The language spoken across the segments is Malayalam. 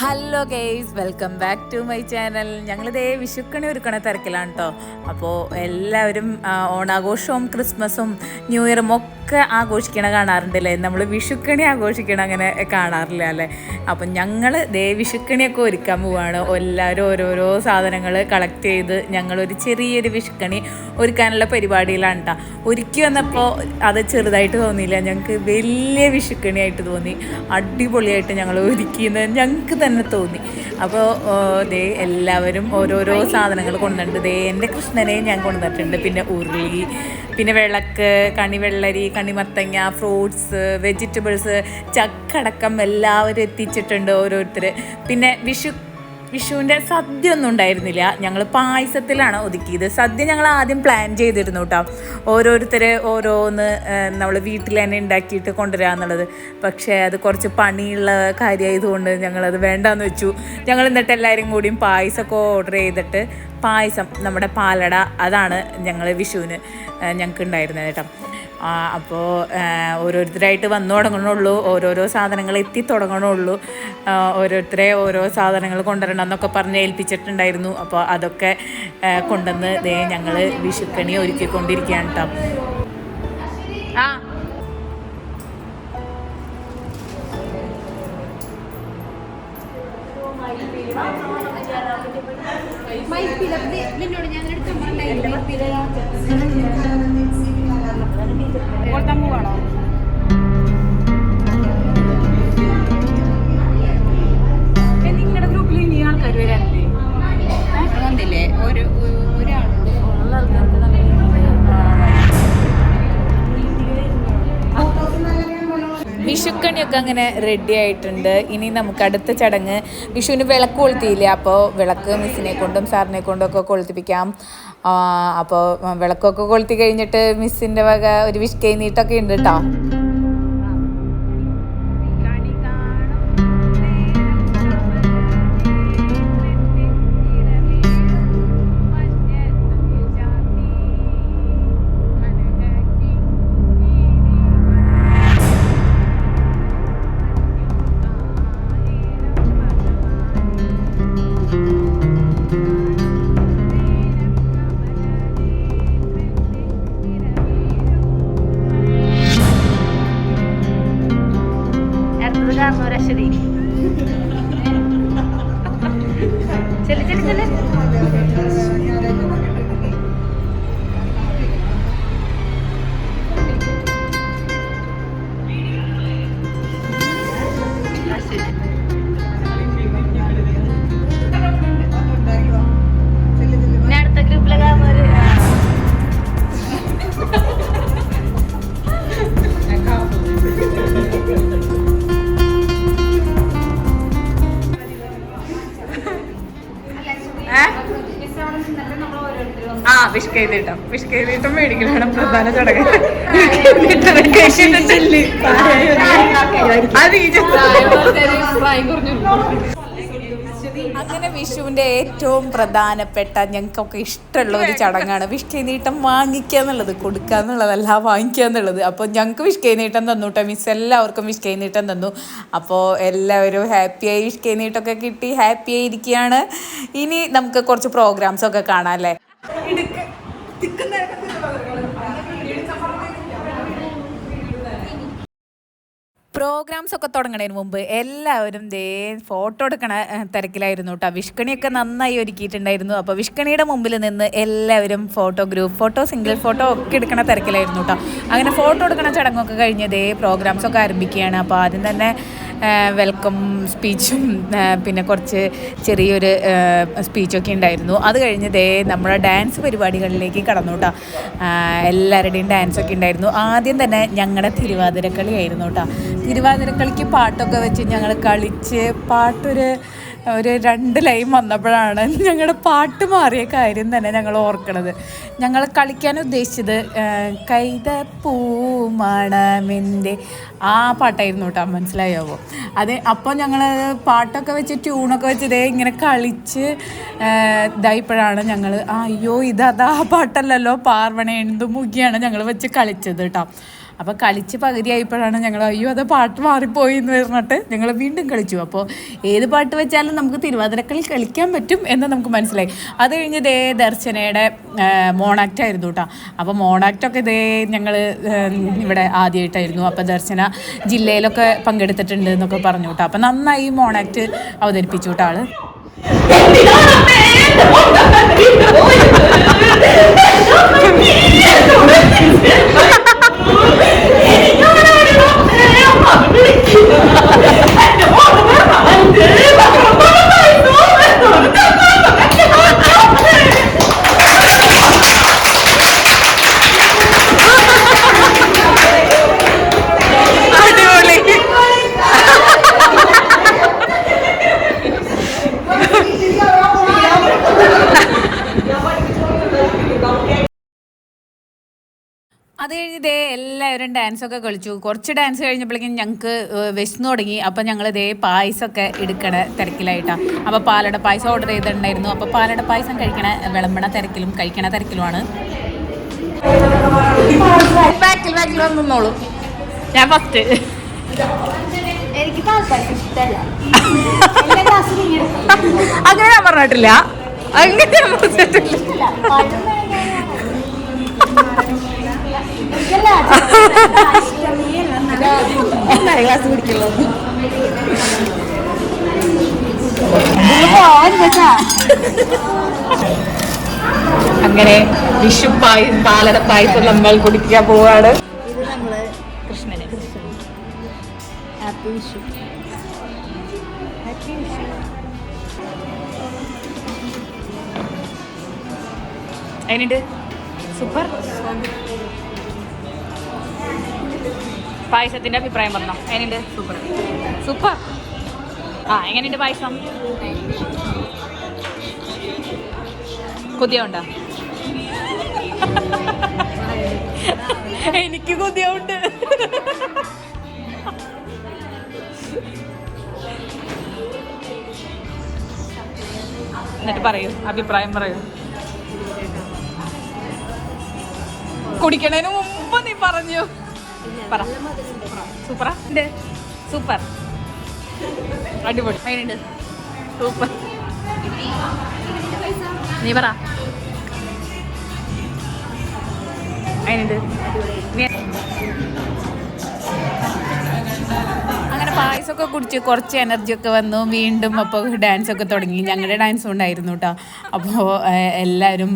Hello guys, welcome back to my channel. ഞങ്ങളിതേ വിഷുക്കണി ഒരുക്കണ തിരക്കിലാണ് കേട്ടോ. അപ്പോൾ എല്ലാവരും ഓണാഘോഷവും ക്രിസ്മസും ന്യൂ ഇയറും ഒക്കെ ആഘോഷിക്കണ കാണാറുണ്ടല്ലേ. നമ്മൾ വിഷുക്കണി ആഘോഷിക്കണം അങ്ങനെ കാണാറില്ല അല്ലേ. അപ്പം ഞങ്ങൾ ദേ വിഷുക്കണിയൊക്കെ ഒരുക്കാൻ പോവുകയാണ്. എല്ലാവരും ഓരോരോ സാധനങ്ങൾ കളക്ട് ചെയ്ത് ഞങ്ങളൊരു ചെറിയൊരു വിഷുക്കണി ഒരുക്കാനുള്ള പരിപാടിയിലാണ് കേട്ടോ. ഒരുക്കി വന്നപ്പോൾ അത് ചെറുതായിട്ട് തോന്നിയില്ല, ഞങ്ങൾക്ക് വലിയ വിഷുക്കണിയായിട്ട് തോന്നി. അടിപൊളിയായിട്ട് ഞങ്ങൾ ഒരുക്കിയെന്ന് ഞങ്ങൾക്ക് തന്നെ തോന്നി. അപ്പോൾ ദേ എല്ലാവരും ഓരോരോ സാധനങ്ങൾ കൊണ്ടുണ്ട്. ദേ എൻ്റെ കൃഷ്ണനെ ഞാൻ കൊണ്ടുവന്നിട്ടുണ്ട്. പിന്നെ ഉരുളി, പിന്നെ വിളക്ക്, കണിവെള്ളരി, കണിമത്തങ്ങ, ഫ്രൂട്ട്സ്, വെജിറ്റബിൾസ്, ചക്കടക്കം എല്ലാവരും എത്തിച്ചിട്ടുണ്ട് ഓരോരുത്തർ. പിന്നെ വിഷുവിൻ്റെ സദ്യ ഒന്നും ഉണ്ടായിരുന്നില്ല, ഞങ്ങൾ പായസത്തിലാണ് ഒതുക്കിയത്. സദ്യ ഞങ്ങൾ ആദ്യം പ്ലാൻ ചെയ്തിരുന്നു കേട്ടോ, ഓരോരുത്തർ ഓരോന്ന് നമ്മൾ വീട്ടിൽ തന്നെ ഉണ്ടാക്കിയിട്ട് കൊണ്ടുവരാമെന്നുള്ളത്. പക്ഷേ അത് കുറച്ച് പണിയുള്ള കാര്യമായതുകൊണ്ട് ഞങ്ങളത് വേണ്ടാന്ന് വെച്ചു. ഞങ്ങൾ എന്നിട്ട് എല്ലാവരും കൂടിയും പായസമൊക്കെ ഓർഡർ ചെയ്തിട്ട് പായസം, നമ്മുടെ പാലട, അതാണ് ഞങ്ങൾ വിഷുവിന് ഞങ്ങൾക്ക് ഉണ്ടായിരുന്നത് കേട്ടോ. അപ്പോൾ ഓരോരുത്തരായിട്ട് വന്നു തുടങ്ങണുള്ളൂ, ഓരോരോ സാധനങ്ങൾ എത്തി തുടങ്ങണുള്ളൂ. ഓരോരുത്തരെ ഓരോ സാധനങ്ങൾ കൊണ്ടുവരണം എന്നൊക്കെ പറഞ്ഞ് ഏൽപ്പിച്ചിട്ടുണ്ടായിരുന്നു. അപ്പോൾ അതൊക്കെ കൊണ്ടുവന്ന് ദേ ഞങ്ങൾ വിഷുക്കണി ഒരുക്കിക്കൊണ്ടിരിക്കുകയാണ് കേട്ടോ. നിങ്ങളുടെ ഗ്രൂപ്പിൽ ഇനി ആൾക്കാർ വരാനില്ലേ? വന്നില്ലേ? വിഷുക്കണിയൊക്കെ അങ്ങനെ റെഡി ആയിട്ടുണ്ട്. ഇനി നമുക്ക് അടുത്ത ചടങ്ങ്, വിഷുവിന് വിളക്ക് കൊളുത്തിയില്ലേ, അപ്പോൾ വിളക്ക് മിസ്സിനെ കൊണ്ടും സാറിനെ കൊണ്ടും ഒക്കെ കൊളുത്തിപ്പിക്കാം. അപ്പോൾ വിളക്കൊക്കെ കൊളുത്തി കഴിഞ്ഞിട്ട് മിസ്സിൻ്റെ വക ഒരു വിഷ് കൈ നീട്ടൊക്കെ ഉണ്ട് കേട്ടോ. വിഷ്കൈതീട്ടം മേടിക്കലാണ് പ്രധാന ചടങ്ങ്. അങ്ങനെ വിഷുവിൻ്റെ ഏറ്റവും പ്രധാനപ്പെട്ട ഞങ്ങൾക്കൊക്കെ ഇഷ്ടമുള്ള ഒരു ചടങ്ങാണ് വിഷ്കൈനീട്ടം വാങ്ങിക്കുക എന്നുള്ളത്, കൊടുക്കുക എന്നുള്ളതല്ല, വാങ്ങിക്കുക എന്നുള്ളത്. അപ്പോൾ ഞങ്ങൾക്ക് വിഷ്കൈനീട്ടം തന്നു കേട്ടോ. മിസ് എല്ലാവർക്കും വിഷ്കൈനീട്ടം തന്നു. അപ്പോൾ എല്ലാവരും ഹാപ്പിയായി വിഷ്കൈനീട്ടമൊക്കെ കിട്ടി ഹാപ്പിയായി ഇരിക്കുകയാണ്. ഇനി നമുക്ക് കുറച്ച് പ്രോഗ്രാംസൊക്കെ കാണാം അല്ലേ. പ്രോഗ്രാംസ് ഒക്കെ തുടങ്ങുന്നതിന് മുമ്പ് എല്ലാവരും ദേ ഫോട്ടോ എടുക്കണ തിരക്കിലായിരുന്നു കേട്ടോ. വിഷ്കണിയൊക്കെ നന്നായി ഒരുക്കിയിട്ടുണ്ടായിരുന്നു. അപ്പോൾ വിഷ്കണിയുടെ മുമ്പിൽ നിന്ന് എല്ലാവരും ഗ്രൂപ്പ് ഫോട്ടോ, സിംഗിൾ ഫോട്ടോ ഒക്കെ എടുക്കണ തിരക്കിലായിരുന്നു കേട്ടോ. അങ്ങനെ ഫോട്ടോ എടുക്കണ ചടങ്ങൊക്കെ കഴിഞ്ഞ് ദേ പ്രോഗ്രാംസ് ഒക്കെ ആരംഭിക്കുകയാണ്. അപ്പോൾ ആദ്യം തന്നെ വെൽക്കം സ്പീച്ചും പിന്നെ കുറച്ച് ചെറിയൊരു സ്പീച്ചൊക്കെ ഉണ്ടായിരുന്നു. അത് കഴിഞ്ഞ് ദേ നമ്മുടെ ഡാൻസ് പരിപാടികളിലേക്ക് കടന്നു കേട്ടോ. എല്ലാവരുടെയും ഡാൻസൊക്കെ ഉണ്ടായിരുന്നു. ആദ്യം തന്നെ ഞങ്ങളുടെ തിരുവാതിരക്കളിയായിരുന്നു കേട്ടോ. തിരുവാതിരക്കളിക്ക് പാട്ടൊക്കെ വെച്ച് ഞങ്ങൾ കളിച്ച് പാട്ടൊരു 2 ലൈൻ വന്നപ്പോഴാണ് ഞങ്ങളുടെ പാട്ട് മാറിയ കാര്യം തന്നെ ഞങ്ങൾ ഓർക്കണത്. ഞങ്ങൾ കളിക്കാൻ ഉദ്ദേശിച്ചത് കൈതപ്പൂ മണമെൻ്റെ ആ പാട്ടായിരുന്നു കേട്ടോ. മനസ്സിലായാവോ? അത് അപ്പോൾ ഞങ്ങൾ പാട്ടൊക്കെ വെച്ച് ട്യൂണൊക്കെ വെച്ച് ഇതേ ഇങ്ങനെ കളിച്ച് ഇതായപ്പോഴാണ് ഞങ്ങൾ അയ്യോ ഇതാ പാട്ടല്ലല്ലോ, പാർവണ എന്തു മുഖിയാണ് ഞങ്ങൾ വെച്ച് കളിച്ചത് കേട്ടോ. അപ്പോൾ കളിച്ച് പകുതിയായപ്പോഴാണ് ഞങ്ങൾ അയ്യോ അത് പാട്ട് മാറിപ്പോയി എന്ന് പറഞ്ഞിട്ട് ഞങ്ങൾ വീണ്ടും കളിച്ചു. അപ്പോൾ ഏത് പാട്ട് വെച്ചാലും നമുക്ക് തിരുവാതിരക്കളി കളിക്കാൻ പറ്റും എന്ന് നമുക്ക് മനസ്സിലായി. അത് കഴിഞ്ഞ് ഇതേ ദർശനയുടെ മോണാക്റ്റ് ആയിരുന്നു കേട്ടോ. അപ്പോൾ മോണാക്റ്റൊക്കെ ഇതേ ഞങ്ങൾ ഇവിടെ ആദ്യമായിട്ടായിരുന്നു. അപ്പോൾ ദർശന ജില്ലയിലൊക്കെ പങ്കെടുത്തിട്ടുണ്ട് എന്നൊക്കെ പറഞ്ഞു കേട്ടോ. അപ്പോൾ നന്നായി മോണാക്റ്റ് അവതരിപ്പിച്ചു കേട്ടോ ആള്. അത് കഴിഞ്ഞ് ഇതേ എല്ലാവരും ഡാൻസൊക്കെ കളിച്ചു. കുറച്ച് ഡാൻസ് കഴിഞ്ഞപ്പോഴേക്കും ഞങ്ങൾക്ക് വിശന്നു തുടങ്ങി. അപ്പോൾ ഞങ്ങൾ ഇതേ പായസമൊക്കെ എടുക്കണ തിരക്കിലായിട്ടാണ്. അപ്പോൾ പാലട പായസം ഓർഡർ ചെയ്തിട്ടുണ്ടായിരുന്നു. അപ്പോൾ പാലട പായസം വിളമ്പണ തിരക്കിലും കഴിക്കണ തിരക്കിലുമാണ്. ബാക്കിൽ വന്നോളൂ, ഞാൻ ഫസ്റ്റ്. അങ്ങനെ ഞാൻ പറഞ്ഞിട്ടില്ല, അങ്ങനെ ഞാൻ പറഞ്ഞിട്ടില്ല. ക്ലാസ് കുടിക്കുള്ളൂ. അങ്ങനെ വിഷു പാലട പായസം നമ്മൾ കുടിക്കാൻ പോവാണ്. ഇത് നമ്മള് കൃഷ്ണന് ഹാപ്പി വിഷു. ഹാപ്പി വിഷു. എങ്ങനെയുണ്ട്? സൂപ്പർ. പായസത്തിന്റെ അഭിപ്രായം പറഞ്ഞോ. എങ്ങനെയുണ്ട്? Super super. എങ്ങനെയുണ്ട് പായസം? കൊതിയുണ്ടോ? എനിക്ക് കൊതിയുണ്ട്. എന്നിട്ട് പറയൂ, അഭിപ്രായം പറയൂ. കുടിക്കണതിന് മുമ്പ് നീ പറഞ്ഞു. പറ. സൂപ്പറാ? സൂപ്പർ, അടിപൊളി. അതിനുണ്ട് സൂപ്പർ. നീ പറ. അതിനുണ്ട്. അങ്ങനെ പായസമൊക്കെ കുടിച്ച് കുറച്ച് എനർജിയൊക്കെ വന്നു വീണ്ടും. അപ്പോൾ ഡാൻസൊക്കെ തുടങ്ങി. ഞങ്ങളുടെ ഡാൻസും ഉണ്ടായിരുന്നു കേട്ടോ. അപ്പോൾ എല്ലാവരും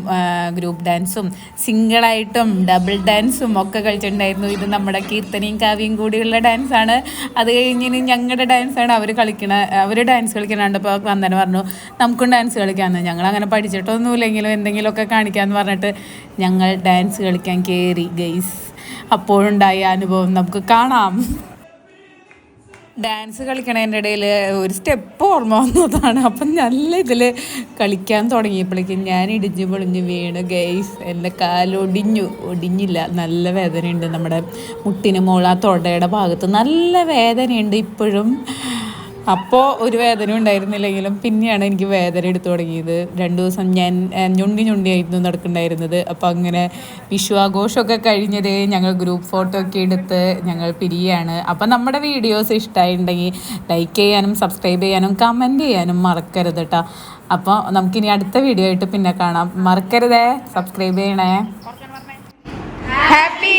ഗ്രൂപ്പ് ഡാൻസും സിംഗിളായിട്ടും ഡബിൾ ഡാൻസും ഒക്കെ കളിച്ചിട്ടുണ്ടായിരുന്നു. ഇത് നമ്മുടെ കീർത്തനയും കാവ്യയും കൂടിയുള്ള ഡാൻസാണ്. അത് കഴിഞ്ഞിന് ഞങ്ങളുടെ ഡാൻസാണ് അവർ ഡാൻസ് കളിക്കണുണ്ട്. അപ്പോൾ വന്ദന പറഞ്ഞു നമുക്കും ഡാൻസ് കളിക്കാമെന്ന്. ഞങ്ങളങ്ങനെ പഠിച്ചിട്ടൊന്നുമില്ലെങ്കിലും എന്തെങ്കിലുമൊക്കെ കാണിക്കാമെന്ന് പറഞ്ഞിട്ട് ഞങ്ങൾ ഡാൻസ് കളിക്കാൻ കയറി ഗൈസ്. അപ്പോഴുണ്ടായ അനുഭവം നമുക്ക് കാണാം. ഡാൻസ് കളിക്കണതിൻ്റെ ഇടയിൽ ഒരു സ്റ്റെപ്പ് ഓർമ്മ വന്നതാണ്. അപ്പം നല്ല ഇതിൽ കളിക്കാൻ തുടങ്ങിയപ്പോഴേക്കും ഞാൻ ഇടിഞ്ഞ് പൊളിഞ്ഞ് വീണ് ഗൈസ്. എൻ്റെ ഒടിഞ്ഞില്ല, നല്ല വേദനയുണ്ട്. നമ്മുടെ മുട്ടിന് മുകളിൽ ആ തൊടയുടെ ഭാഗത്ത് നല്ല വേദനയുണ്ട് ഇപ്പോഴും. അപ്പോൾ ഒരു വേദന ഉണ്ടായിരുന്നില്ലെങ്കിലും പിന്നെയാണ് എനിക്ക് വേദന എടുത്തു തുടങ്ങിയത്. 2 ദിവസം ഞാൻ ഞൊണ്ടിയായിരുന്നു നടക്കുന്നുണ്ടായിരുന്നത്. അപ്പോൾ അങ്ങനെ വിഷു ആഘോഷമൊക്കെ കഴിഞ്ഞത് ഞങ്ങൾ ഗ്രൂപ്പ് ഫോട്ടോ ഒക്കെ എടുത്ത് ഞങ്ങൾ പിരിയാണ്. അപ്പം നമ്മുടെ വീഡിയോസ് ഇഷ്ടമായിട്ടുണ്ടെങ്കിൽ ലൈക്ക് ചെയ്യാനും സബ്സ്ക്രൈബ് ചെയ്യാനും കമൻറ്റ് ചെയ്യാനും മറക്കരുത് കേട്ടോ. അപ്പോൾ നമുക്കിനി അടുത്ത വീഡിയോ ആയിട്ട് പിന്നെ കാണാം. മറക്കരുതേ, സബ്സ്ക്രൈബ് ചെയ്യണേ. ഹാപ്പി